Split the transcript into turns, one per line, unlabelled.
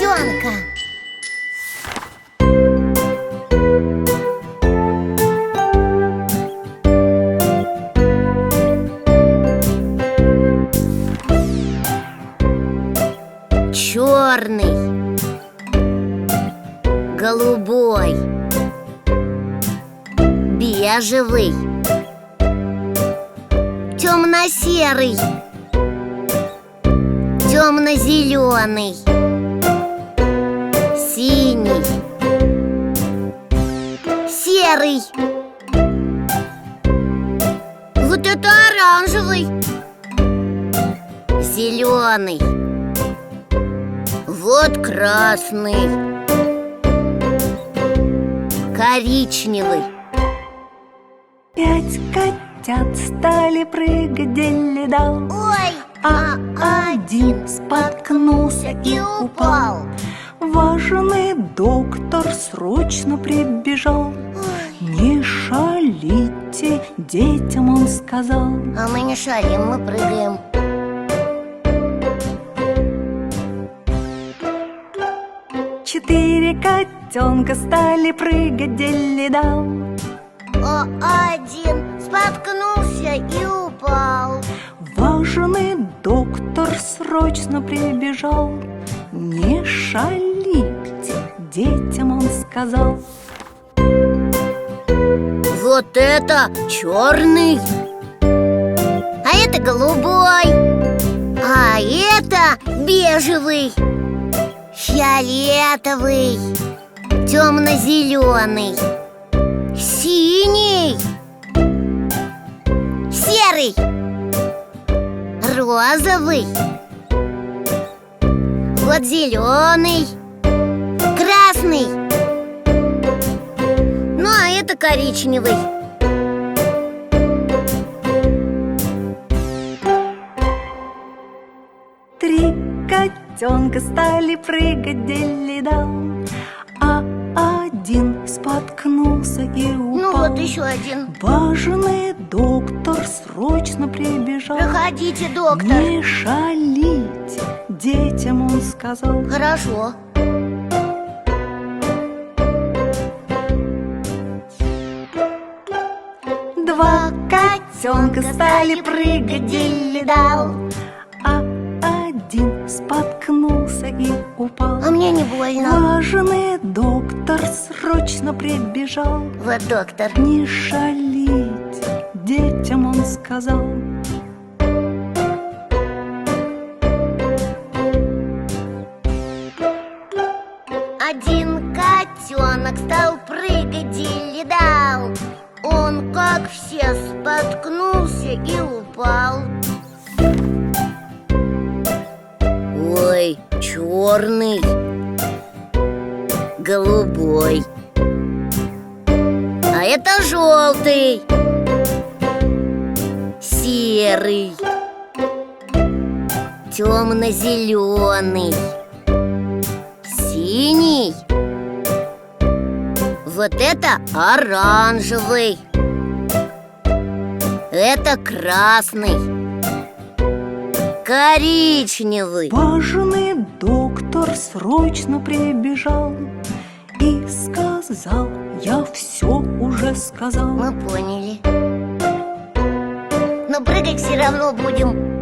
котенка. Черный, голубой, бежевый, темно-серый, темно-зеленый, синий, серый. Вот это оранжевый, зеленый. Вот красный, коричневый.
5 котят стали прыгать, делидал.
Ой,
А один споткнулся и упал. Важный доктор срочно прибежал. Не шалите, детям он сказал.
а мы не шалим, мы прыгаем.
Четыре котенка стали прыгать, делидал.
А один споткнулся и упал.
Важный доктор срочно прибежал. Не шалите, детям он сказал.
Вот это черный, а это голубой, а это бежевый, фиолетовый, темно-зеленый, синий, серый, розовый, вот зеленый, красный. Ну, а это коричневый.
Три котенка стали прыгать, делидал. А один споткнулся и упал.
Ну, вот еще один.
Важный доктор срочно прибежал.
Проходите, доктор.
Не шалите, детям он сказал.
Хорошо.
Два котенка стали прыгать, делидал. А один споткнулся и упал.
А мне не больно.
Важный доктор срочно прибежал.
Вот доктор.
Не шалите, детям он сказал.
Один котенок стал прыгать, делидал. Он, как все, споткнулся и упал. Ой, черный, голубой, а это желтый, серый, темно-зеленый, синий. Вот это оранжевый, это красный, коричневый.
Важный доктор срочно прибежал и сказал: я все уже сказал.
Мы поняли. Но прыгать все равно будем.